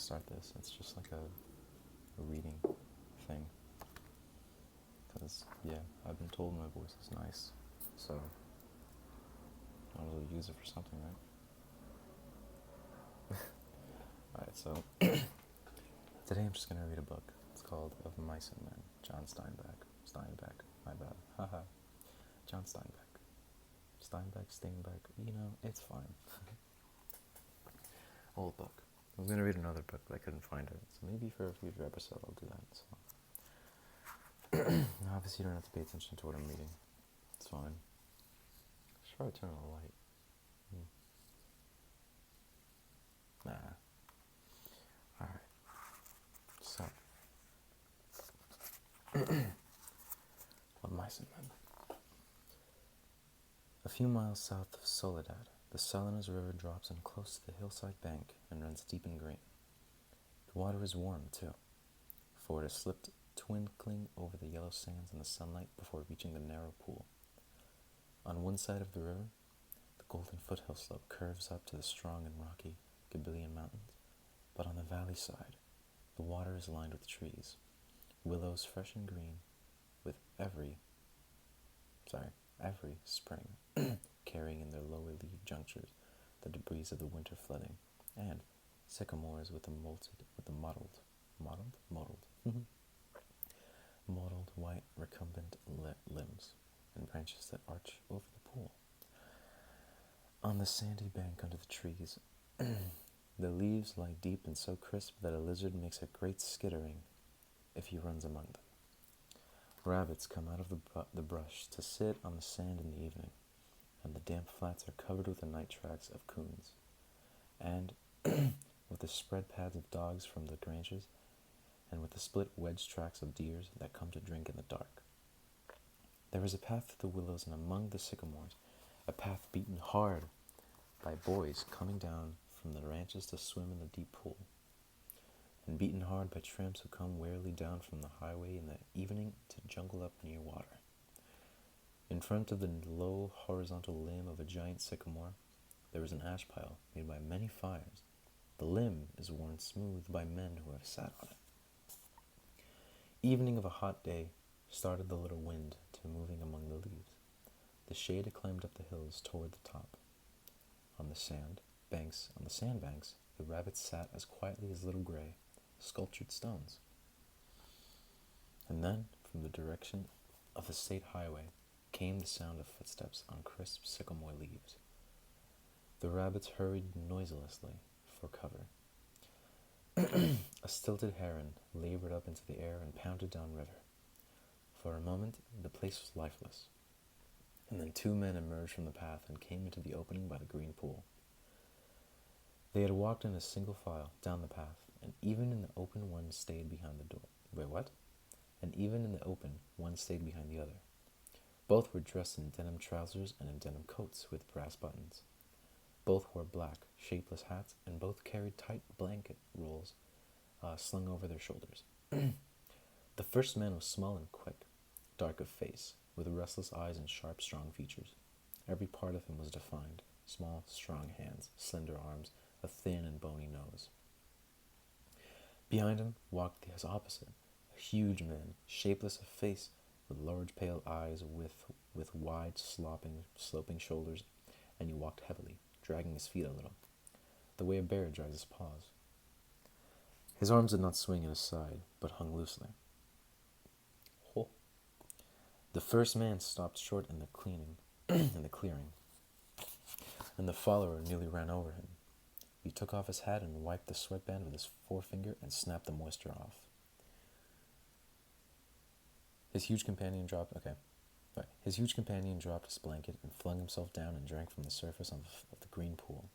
start this. It's just like a reading thing. Because, yeah, I've been told my voice is nice. So, I might as well use it for something, right? Alright, so, today I'm just going to read a book. It's called Of Mice and Men, John Steinbeck. Steinbeck, my bad. Haha. John Steinbeck. Steinbeck, it's fine. Old book. I was going to read another book, but I couldn't find it. So maybe for a future episode I'll do that. So. Obviously you don't have to pay attention to what I'm reading. It's fine. I should probably turn on the light. Nah. Alright. So. Of Mice and Men. A few miles south of Soledad, the Salinas River drops in close to the hillside bank and runs deep in green. The water is warm, too, for it has slipped twinkling over the yellow sands in the sunlight before reaching the narrow pool. On one side of the river, the golden foothill slope curves up to the strong and rocky Gabrillion Mountains, but on the valley side, the water is lined with trees, willows fresh and green, with every spring, carrying in their lower leaf junctures the debris of the winter flooding, and sycamores with the mottled white recumbent limbs and branches that arch over the pool. On the sandy bank under the trees, the leaves lie deep and so crisp that a lizard makes a great skittering if he runs among them. Rabbits come out of the brush to sit on the sand in the evening, and the damp flats are covered with the night tracks of coons, and with the spread pads of dogs from the branches, and with the split wedge tracks of deers that come to drink in the dark. There is a path through the willows and among the sycamores, a path beaten hard by boys coming down from the ranches to swim in the deep pool, and beaten hard by tramps who come wearily down from the highway in the evening to jungle up near water. In front of the low horizontal limb of a giant sycamore, there is an ash pile made by many fires. The limb is worn smooth by men who have sat on it. Evening of a hot day started the little wind to moving among the leaves. The shade had climbed up the hills toward the top. On the sandbanks, the rabbits sat as quietly as little gray, sculptured stones. And then, from the direction of the state highway, came the sound of footsteps on crisp sycamore leaves. The rabbits hurried noiselessly for cover. A stilted heron labored up into the air and pounded down river. For a moment, the place was lifeless, and then two men emerged from the path and came into the opening by the green pool. They had walked in a single file down the path, and even in the open one stayed behind the door. Wait, what? And even in the open, one stayed behind the other. Both were dressed in denim trousers and in denim coats with brass buttons. Both wore black, shapeless hats, and both carried tight blanket rolls slung over their shoulders. The first man was small and quick, dark of face, with restless eyes and sharp, strong features. Every part of him was defined: small, strong hands, slender arms, a thin and bony nose. Behind him walked his opposite, a huge man, shapeless of face, with large pale eyes, with wide, sloping shoulders, and he walked heavily, dragging his feet a little, the way a bear drags his paws. His arms did not swing at his side, but hung loosely. Oh. The first man stopped short in the clearing, and the follower nearly ran over him. He took off his hat and wiped the sweatband with his forefinger and snapped the moisture off. His huge companion dropped his blanket and flung himself down and drank from the surface of the green pool.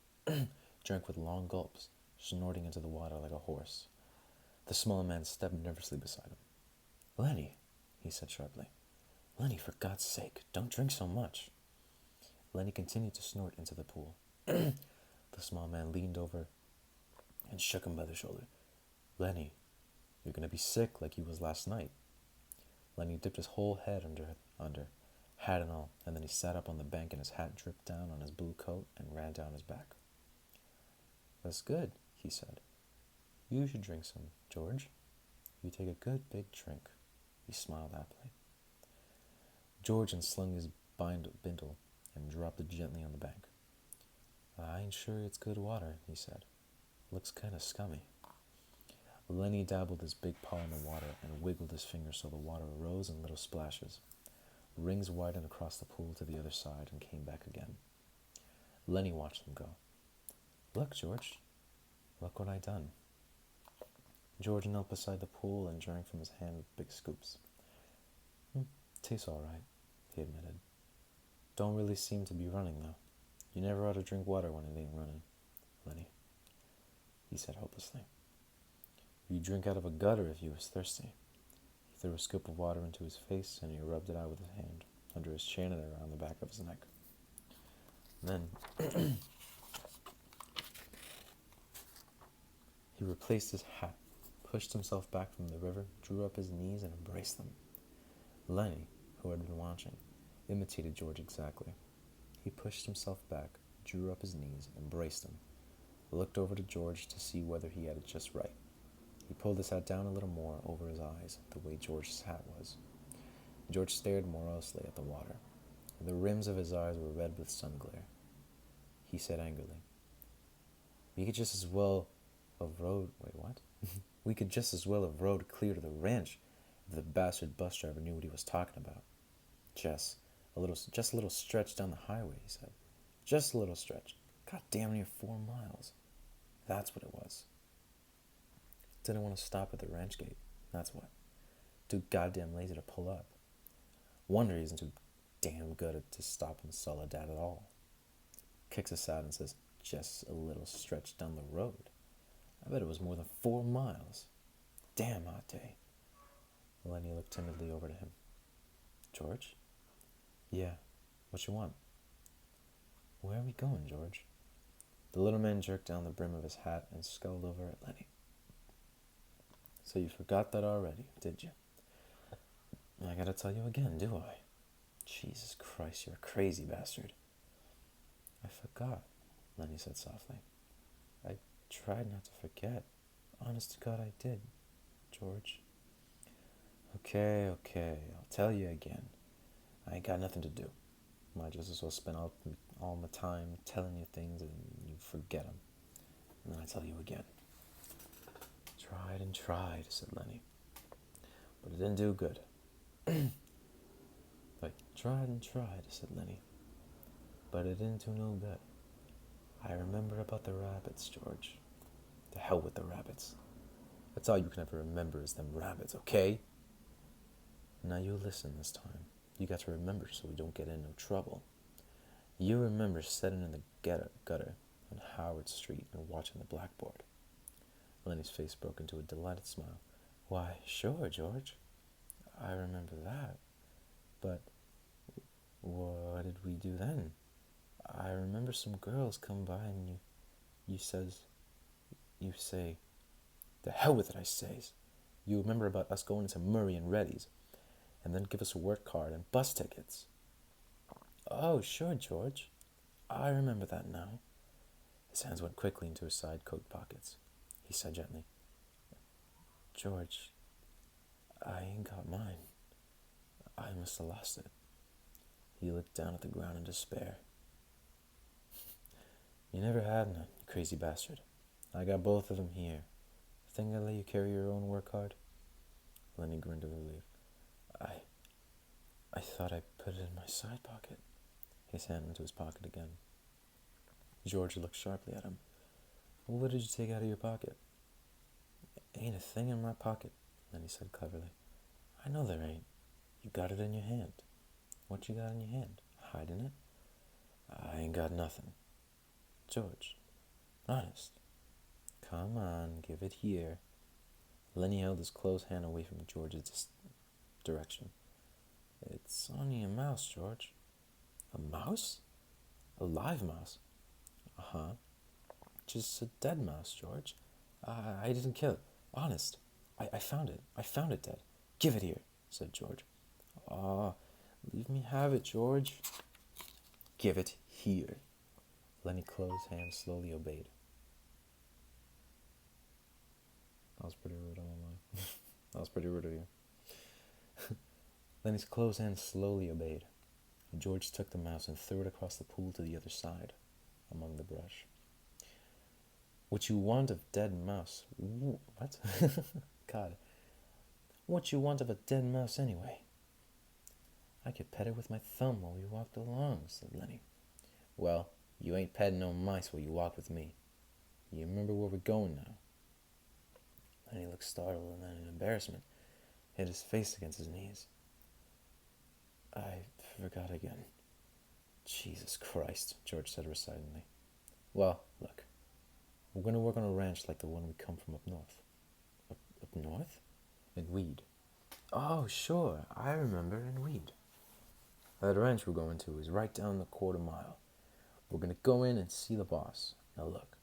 Drank with long gulps, snorting into the water like a horse. The small man stepped nervously beside him. "Lenny," he said sharply. "Lenny, for God's sake, don't drink so much." Lenny continued to snort into the pool. The small man leaned over and shook him by the shoulder. "Lenny, you're going to be sick like you was last night." Lenny dipped his whole head under, hat and all, and then he sat up on the bank and his hat dripped down on his blue coat and ran down his back. "That's good," he said. You should drink some, George. You take a good big drink. He smiled happily. George unslung his bindle and dropped it gently on the bank. I ain't sure it's good water, he said. Looks kind of scummy. Lenny dabbled his big paw in the water and wiggled his fingers so the water rose in little splashes. Rings widened across the pool to the other side and came back again. Lenny watched them go. Look, George. Look what I done. George knelt beside the pool and drank from his hand with big scoops. Tastes all right, he admitted. Don't really seem to be running, though. You never ought to drink water when it ain't running, Lenny, he said hopelessly. You drink out of a gutter if you was thirsty. He threw a scoop of water into his face and he rubbed it out with his hand, under his chin and around the back of his neck. Then he replaced his hat, pushed himself back from the river, drew up his knees and embraced them. Lenny, who had been watching, imitated George exactly. He pushed himself back, drew up his knees, embraced him, looked over to George to see whether he had it just right. He pulled his hat down a little more over his eyes, the way George's hat was. George stared morosely at the water. The rims of his eyes were red with sun glare. He said angrily, We could just as well have rode clear to the ranch if the bastard bus driver knew what he was talking about. Just a little stretch down the highway, he said. Just a little stretch. God damn near 4 miles. That's what it was. Didn't want to stop at the ranch gate. That's what. Too goddamn lazy to pull up. Wonder he isn't too damn good to stop in Soledad at all. Kicks aside and says, just a little stretch down the road. I bet it was more than 4 miles. Damn hot day. Lenny looked timidly over to him. George? Yeah, what you want? Where are we going, George? The little man jerked down the brim of his hat and scowled over at Lenny. So you forgot that already, did you? I gotta tell you again, do I? Jesus Christ, you're a crazy bastard. I forgot, Lenny said softly. I tried not to forget. Honest to God, I did, George. Okay, I'll tell you again. I ain't got nothing to do. Might just as well spend all my time telling you things and you forget them. And then I tell you again. Tried, said Lenny. But it didn't do good. I tried, said Lenny. But it didn't do no good. I remember about the rabbits, George. To hell with the rabbits. That's all you can ever remember is them rabbits, okay? Now you listen this time. You got to remember so we don't get in no trouble. You remember sitting in the gutter on Howard Street and watching the blackboard. Lenny's face broke into a delighted smile. Why, sure, George. I remember that. But what did we do then? I remember some girls come by and you say, the hell with it, I says. You remember about us going into Murray and Reddy's and then give us a work card and bus tickets. Oh, sure, George. I remember that now. His hands went quickly into his side coat pockets. He said gently, George, I ain't got mine. I must have lost it. He looked down at the ground in despair. You never had none, you crazy bastard. I got both of them here. Think I let you carry your own work card? Lenny grinned with relief. I thought I put it in my side pocket. His hand went to his pocket again. George looked sharply at him. What did you take out of your pocket? Ain't a thing in my pocket, Lenny said cleverly. I know there ain't. You got it in your hand. What you got in your hand? Hiding it? I ain't got nothing. George, honest. Come on, give it here. Lenny held his closed hand away from George's direction. It's only a mouse, George. A mouse? A live mouse? Uh-huh. Just a dead mouse, George. I didn't kill it. Honest. I found it. I found it dead. Give it here, said George. Aw, leave me have it, George. Give it here. Lenny closed hand slowly obeyed. That was pretty rude, I won't lie. That was pretty rude of you. Lenny's closed hand slowly obeyed. George took the mouse and threw it across the pool to the other side, among the brush. What you want of dead mouse? What? God. What you want of a dead mouse anyway? I could pet it with my thumb while we walked along, said Lenny. Well, you ain't petting no mice while you walk with me. You remember where we're going now? Lenny looked startled and then in embarrassment hid his face against his knees. I forgot again. Jesus Christ, George said resignedly. Well, look, we're going to work on a ranch like the one we come from up north. Up north? In Weed. Oh, sure, I remember, in Weed. That ranch we're going to is right down the quarter-mile. We're going to go in and see the boss. Now look,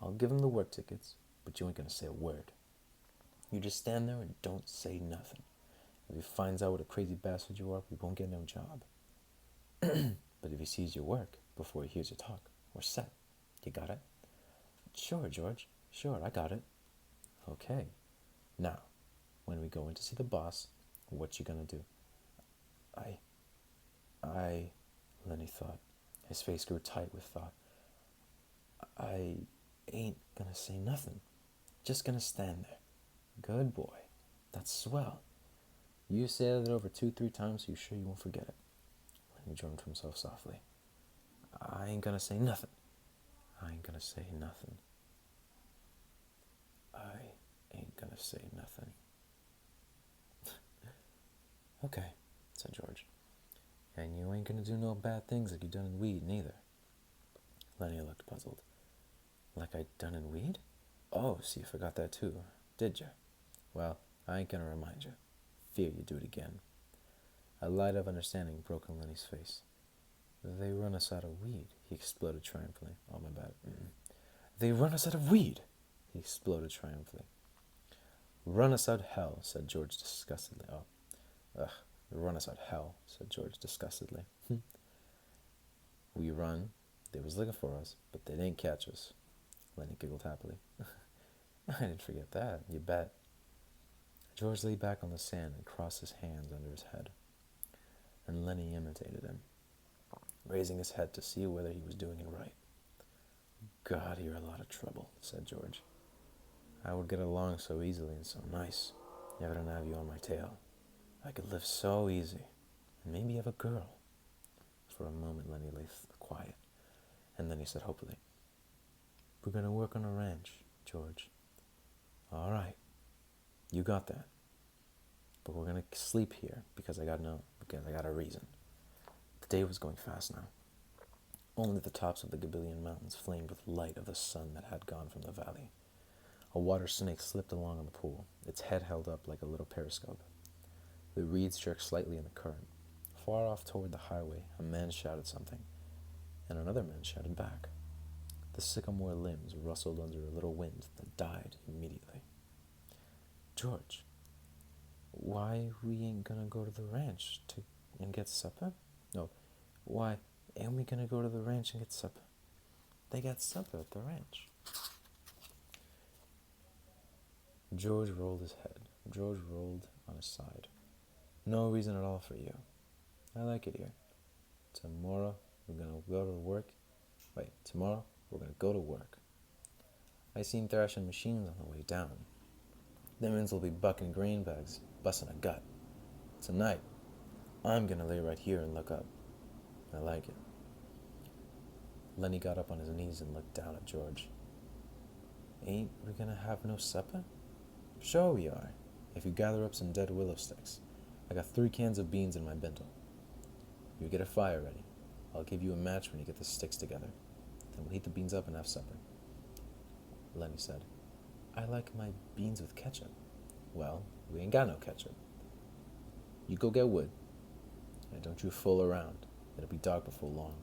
I'll give him the work tickets, but you ain't going to say a word. You just stand there and don't say nothing. If he finds out what a crazy bastard you are, we won't get no job. But if he sees your work before he hears you talk, we're set. You got it? Sure, George. Sure, I got it. Okay. Now, when we go in to see the boss, what you gonna do? Lenny thought. His face grew tight with thought. I ain't gonna say nothing. Just gonna stand there. Good boy. That's swell. You say that over 2-3 times so you're sure you won't forget it. Lenny droned to himself softly. I ain't gonna say nothing. I ain't gonna say nothing. I ain't gonna say nothing. Okay, said George. And you ain't gonna do no bad things like you done in Weed, neither. Lenny looked puzzled. Like I done in Weed? Oh, so you forgot that too, did you? Well, I ain't gonna remind you. Fear you do it again. A light of understanding broke on Lenny's face. They run us out of weed, he exploded triumphantly. Oh, my bad. They run us out of weed, he exploded triumphantly. Run us out hell, said George disgustedly. Run us out hell, said George disgustedly. We run. They was looking for us, but they didn't catch us. Lenny giggled happily. I didn't forget that, you bet. George lay back on the sand and crossed his hands under his head, and Lenny imitated him, raising his head to see whether he was doing it right. God, you're a lot of trouble, said George. I would get along so easily and so nice, if I didn't have you on my tail. I could live so easy, and maybe have a girl. For a moment, Lenny lay quiet, and then he said hopefully, We're going to work on a ranch, George. All right, you got that. But we're going to sleep here because I got a reason. The day was going fast now. Only the tops of the Gabillion Mountains flamed with light of the sun that had gone from the valley. A water snake slipped along in the pool, its head held up like a little periscope. The reeds jerked slightly in the current. Far off toward the highway, a man shouted something, and another man shouted back. The sycamore limbs rustled under a little wind that died immediately. George, why we ain't gonna go to the ranch and get supper? No, why ain't we gonna go to the ranch and get supper? They got supper at the ranch. George rolled his head. George rolled on his side. No reason at all for you. I like it here. Tomorrow we're gonna go to work. Tomorrow we're gonna go to work. I seen thrashing machines on the way down. Them ends will be bucking grain bags, busting a gut. Tonight, I'm gonna lay right here and look up. I like it. Lenny got up on his knees and looked down at George. Ain't we gonna have no supper? Sure we are, if you gather up some dead willow sticks. I got 3 cans of beans in my bindle. You get a fire ready. I'll give you a match when you get the sticks together. Then we'll heat the beans up and have supper. Lenny said, I like my beans with ketchup. Well, we ain't got no ketchup. You go get wood, and don't you fool around. It'll be dark before long.